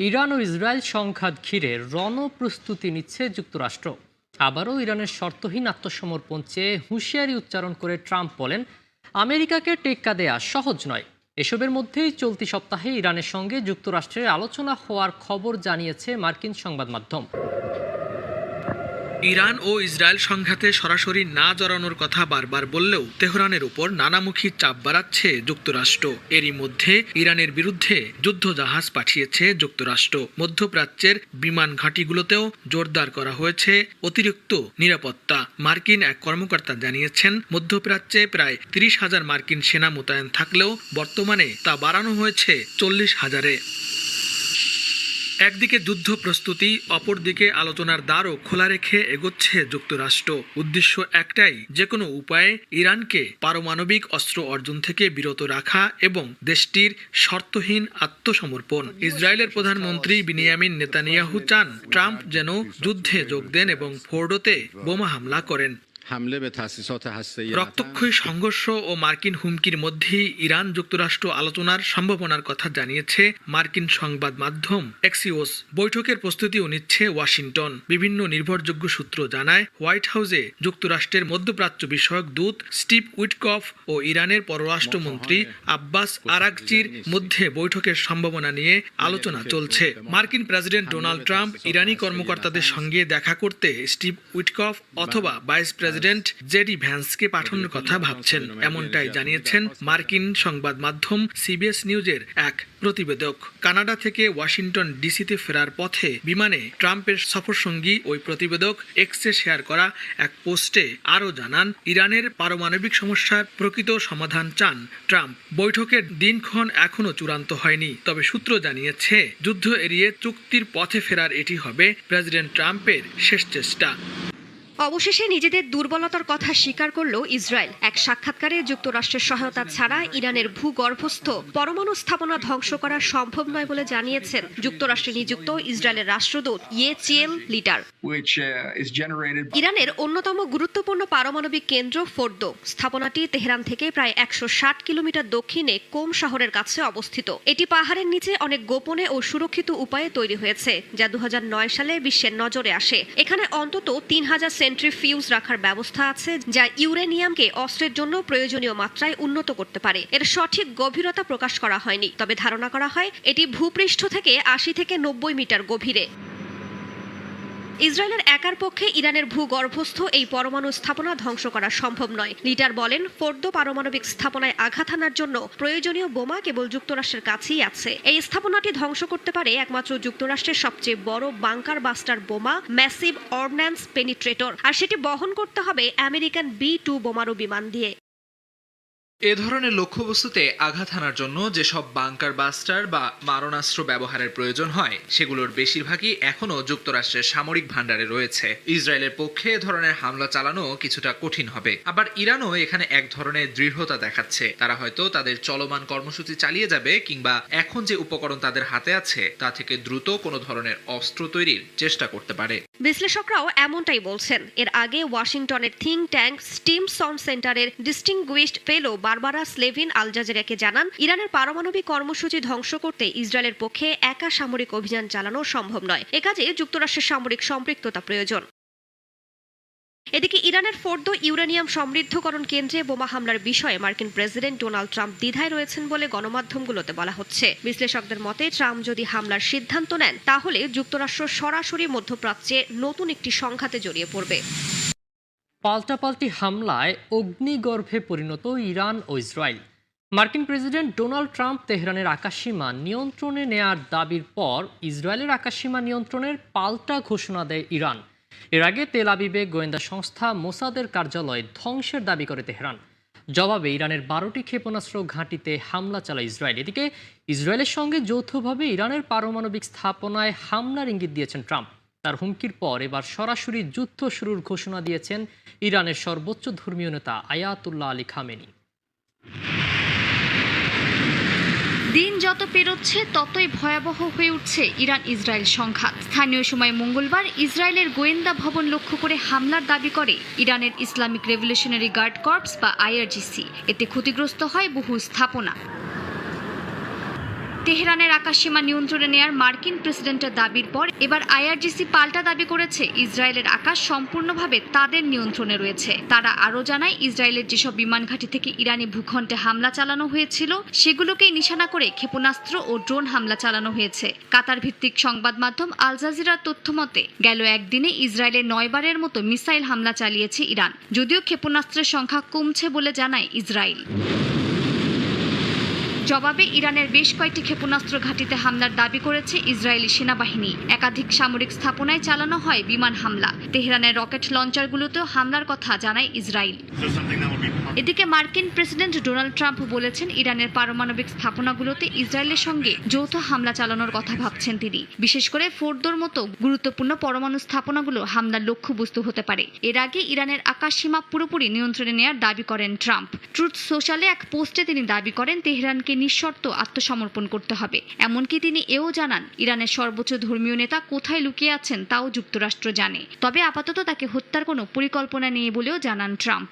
Iran ও Israel সংঘাত ঘিরে রণপ্রস্তুতি নিচ্ছে যুক্তরাষ্ট্র। আবারও ইরানের শর্তহীন আত্মসমর্পণ চেয়ে হুঁশিয়ারি উচ্চারণ করে ট্রাম্প বলেন, আমেরিকাকে টেক্কা দেয়া সহজ নয়। এসবের মধ্যেই চলতি সপ্তাহে ইরানের সঙ্গে যুক্তরাষ্ট্রের আলোচনা হওয়ার খবর জানিয়েছে মার্কিন সংবাদ মাধ্যম। ইরান ও ইসরায়েল সংঘাতে সরাসরি না জড়ানোর কথা বারবার বললেও তেহরানের উপর নানামুখী চাপ বাড়াচ্ছে যুক্তরাষ্ট্র। এরই মধ্যে ইরানের বিরুদ্ধে যুদ্ধজাহাজ পাঠিয়েছে যুক্তরাষ্ট্র। মধ্যপ্রাচ্যের বিমান ঘাঁটিগুলোতেও জোরদার করা হয়েছে অতিরিক্ত নিরাপত্তা। মার্কিন এক কর্মকর্তা জানিয়েছেন, মধ্যপ্রাচ্যে প্রায় 30,000 মার্কিন সেনা মোতায়েন থাকলেও বর্তমানে তা বাড়ানো হয়েছে 40,000-এ। একদিকে যুদ্ধ প্রস্তুতি, অপরদিকে আলোচনার দ্বারও খোলা রেখে এগোচ্ছে যুক্তরাষ্ট্র। উদ্দেশ্য একটাই, যে কোনো উপায়ে ইরানকে পারমাণবিক অস্ত্র অর্জন থেকে বিরত রাখা এবং দেশটির শর্তহীন আত্মসমর্পণ। ইসরায়েলের প্রধানমন্ত্রী বিনিয়ামিন নেতানিয়াহু চান ট্রাম্প যেন যুদ্ধে যোগ দেন এবং ফোর্ডোতে বোমা হামলা করেন। রক্তক্ষয়ী সংঘর্ষ ও মার্কিন হুমকির মধ্যেই ইরান যুক্তরাষ্ট্র আলোচনার সম্ভাবনার কথা জানিয়েছে মার্কিন সংবাদ মাধ্যম এক্সিওস। বৈঠকের প্রস্তুতিও নিচ্ছে ওয়াশিংটন। বিভিন্ন নির্ভরযোগ্য সূত্র জানায়, হোয়াইট হাউসে যুক্তরাষ্ট্রের মধ্যপ্রাচ্য বিষয়ক দূত স্টিভ উইটকফ ও ইরানের পররাষ্ট্রমন্ত্রী আব্বাস আরাগচির মধ্যে বৈঠকের সম্ভাবনা নিয়ে আলোচনা চলছে। মার্কিন প্রেসিডেন্ট ডোনাল্ড ট্রাম্প ইরানি কর্মকর্তাদের সঙ্গে দেখা করতে স্টিভ উইটকফ অথবা ভাইস প্রেসিডেন্ট জেডি ভ্যান্সকে পাঠানোর কথা ভাবছেন, এমনটাই জানিয়েছেন মার্কিন সংবাদ মাধ্যম সিবিএস নিউজের এক প্রতিবেদক। কানাডা থেকে ওয়াশিংটন ডিসিতে ফেরার পথে বিমানে ট্রাম্পের সফরসঙ্গী ওই প্রতিবেদক এক্সে শেয়ার করা এক পোস্টে আরও জানান, ইরানের পারমাণবিক সমস্যার প্রকৃত সমাধান চান ট্রাম্প। বৈঠকের দিনক্ষণ এখনও চূড়ান্ত হয়নি, তবে সূত্র জানিয়েছে যুদ্ধ এড়িয়ে চুক্তির পথে ফেরার এটি হবে প্রেসিডেন্ট ট্রাম্পের শেষ চেষ্টা। অবশেষে নিজেদের দুর্বলতার কথা স্বীকার করল ইসরায়েল। এক সাক্ষাৎকারে যুক্তরাষ্ট্রের সহায়তা ছাড়া ইরানের ভূগর্ভস্থ পরমাণু স্থাপনা ধ্বংস করা সম্ভব নয় বলে জানিয়েছেন যুক্তরাষ্ট্রে নিযুক্ত ইসরায়েলের রাষ্ট্রদূত ইয়েচিয়েল লিটার। ইরানের অন্যতম গুরুত্বপূর্ণ পারমাণবিক কেন্দ্র ফোর্দো স্থাপনাটি তেহরান থেকে প্রায় 160 কিলোমিটার দক্ষিণে কোম শহরের কাছে অবস্থিত। এটি পাহাড়ের নিচে অনেক গোপনে ও সুরক্ষিত উপায়ে তৈরি হয়েছে, যা 2009 সালে বিশ্বের নজরে আসে। এখানে অন্তত 3000 সেন্ট্রিফিউজ রাখার ব্যবস্থা আছে, যা ইউরেনিয়ামকে অস্ত্রের জন্য প্রয়োজনীয় মাত্রায় উন্নত করতে পারে। এর সঠিক গভীরতা প্রকাশ করা হয়নি, তবে ধারণা করা হয় এটি ভূপৃষ্ঠ থেকে 80 থেকে 90 মিটার গভীরে। ইসরায়েলের একার পক্ষে ইরানের ভূগর্ভস্থ এই পরমাণু স্থাপনা ধ্বংস করা সম্ভব নয়। লিটার বলেন, ফোর্দো পারমাণবিক স্থাপনায় আঘাত হানার জন্য প্রয়োজনীয় বোমা কেবল যুক্তরাষ্ট্রের কাছেই আছে। এই স্থাপনাটি ধ্বংস করতে পারে একমাত্র যুক্তরাষ্ট্রের সবচেয়ে বড় বাংকার বাস্টার বোমা ম্যাসিভ অর্ডিন্যান্স পেনিট্রেটর, আর সেটি বহন করতে হবে আমেরিকান B-2 বোমারু বিমান দিয়ে। এ ধরনের লক্ষ্যবস্তুতে আঘাত হানার জন্য যেসব বাংকার বাস্টার বা মারণাস্ত্র ব্যবহারের প্রয়োজন হয়, সেগুলোর বেশিরভাগই এখনও যুক্তরাষ্ট্রের সামরিক ভাণ্ডারে রয়েছে। ইসরায়েলের পক্ষে এ ধরনের হামলা চালানো কিছুটা কঠিন হবে। আবার ইরানও এখানে এক ধরনের দৃঢ়তা দেখাচ্ছে। তারা হয়তো তাদের চলমান কর্মসূচি চালিয়ে যাবে, কিংবা এখন যে উপকরণ তাদের হাতে আছে তা থেকে দ্রুত কোনো ধরনের অস্ত্র তৈরির চেষ্টা করতে পারে। বিশ্লেষকরাও এমনটাই বলছেন। এর আগে ওয়াশিংটনের থিঙ্ক ট্যাঙ্ক স্টিমসন সেন্টারের ডিস্টিংগুইশড ফেলো বারবারা স্লেভিন আল জাজিরাকে জানান, ইরানের পারমাণবিক কর্মসূচি ধ্বংস করতে ইসরায়েলের পক্ষে একা সামরিক অভিযান চালানো সম্ভব নয়। এ কাজে যুক্তরাষ্ট্রের সামরিক সম্পৃক্ততা প্রয়োজন। এদিকে ইরানের ফোর্দো ইউরেনিয়াম সমৃদ্ধকরণ কেন্দ্রে বোমা হামলার বিষয়ে মার্কিন প্রেসিডেন্ট ডোনাল্ড ট্রাম্প দ্বিধায় রয়েছেন বলে গণমাধ্যমগুলোতে বলা হচ্ছে। বিশ্লেষকদের মতে, ট্রাম্প যদি হামলার সিদ্ধান্ত নেন, তাহলে যুক্তরাষ্ট্র সরাসরি মধ্যপ্রাচ্যে নতুন একটি সংঘাতে জড়িয়ে পড়বে। পাল্টাপাল্টি হামলায় অগ্নিগর্ভে পরিণত ইরান ও ইসরায়েল। মার্কিন প্রেসিডেন্ট ডোনাল্ড ট্রাম্প তেহরানের আকাশসীমা নিয়ন্ত্রণে নেয়ার দাবির পর ইসরায়েলের আকাশসীমা নিয়ন্ত্রণের পাল্টা ঘোষণা দেয় ইরান। এর আগে তেল আবিবে গোয়েন্দা সংস্থা মোসাদের কার্যালয় ধ্বংসের দাবি করে তেহরান। জবাবে ইরানের 12টি ক্ষেপণাস্ত্র ঘাঁটিতে হামলা চালায় ইসরায়েল। এদিকে ইসরায়েলের সঙ্গে যৌথভাবে ইরানের পারমাণবিক স্থাপনায় হামলার ইঙ্গিত দিয়েছেন ট্রাম্প। তার হুমকির পর এবার সরাসরি যুদ্ধ শুরুর ঘোষণা দিয়েছেন ইরানের সর্বোচ্চ ধর্মীয় নেতা আয়াতুল্লাহ আলী খামেনি। দিন যত পেরোচ্ছে ততই ভয়াবহ হয়ে উঠছে ইরান ইসরায়েল সংঘাত। স্থানীয় সময় মঙ্গলবার ইসরায়েলের গোয়েন্দা ভবন লক্ষ্য করে হামলার দাবি করে ইরানের ইসলামিক রেভলিউশনারি গার্ড কর্পস বা IRGC। এতে ক্ষতিগ্রস্ত হয় বহু স্থাপনা। তেহরানের আকাশসীমা নিয়ন্ত্রণে নেয়ার মার্কিন প্রেসিডেন্টের দাবির পর এবার আইআরজিসি পাল্টা দাবি করেছে ইসরায়েলের আকাশ সম্পূর্ণভাবে তাদের নিয়ন্ত্রণে রয়েছে। তারা আরও জানায়, ইসরায়েলের যেসব বিমান ঘাঁটি থেকে ইরানি ভূখণ্ডে হামলা চালানো হয়েছিল সেগুলোকেই নিশানা করে ক্ষেপণাস্ত্র ও ড্রোন হামলা চালানো হয়েছে। কাতার ভিত্তিক সংবাদ মাধ্যম আল জাজিরার তথ্য মতে গেল একদিনে ইসরায়েলে 9 বারের মতো মিসাইল হামলা চালিয়েছে ইরান, যদিও ক্ষেপণাস্ত্রের সংখ্যা কমছে বলে জানায় ইসরায়েল। জবাবে ইরানের বেশ কয়েকটি ক্ষেপণাস্ত্র ঘাঁটিতে হামলার দাবি করেছে ইসরায়েলি সেনাবাহিনী। একাধিক সামরিক স্থাপনায় চালানো হয় বিমান হামলা। তেহরানের রকেট লঞ্চারগুলোতেও হামলার কথা জানায় ইসরায়েল। এদিকে মার্কিন প্রেসিডেন্ট ডোনাল্ড ট্রাম্প বলেছেন, ইরানের পারমাণবিক স্থাপনাগুলোতে ইসরায়েলের সঙ্গে যৌথ হামলা চালানোর কথা ভাবছেন তিনি। বিশেষ করে ফোর্দোর মতো গুরুত্বপূর্ণ পরমাণু স্থাপনাগুলো হামলার লক্ষ্যবস্তু হতে পারে। এর আগে ইরানের আকাশসীমা পুরোপুরি নিয়ন্ত্রণে নেওয়ার দাবি করেন ট্রাম্প। ট্রুথ সোশ্যালে এক পোস্টে তিনি দাবি করেন, তেহরানকে নিঃশর্ত আত্মসমর্পণ করতে হবে। এমনকি তিনি এও জানান, ইরানের সর্বোচ্চ ধর্মীয় নেতা কোথায় লুকিয়ে আছেন তাও যুক্তরাষ্ট্র জানে। তবে আপাতত তাকে হত্যার কোনো পরিকল্পনা নেই বলেও জানান ট্রাম্প।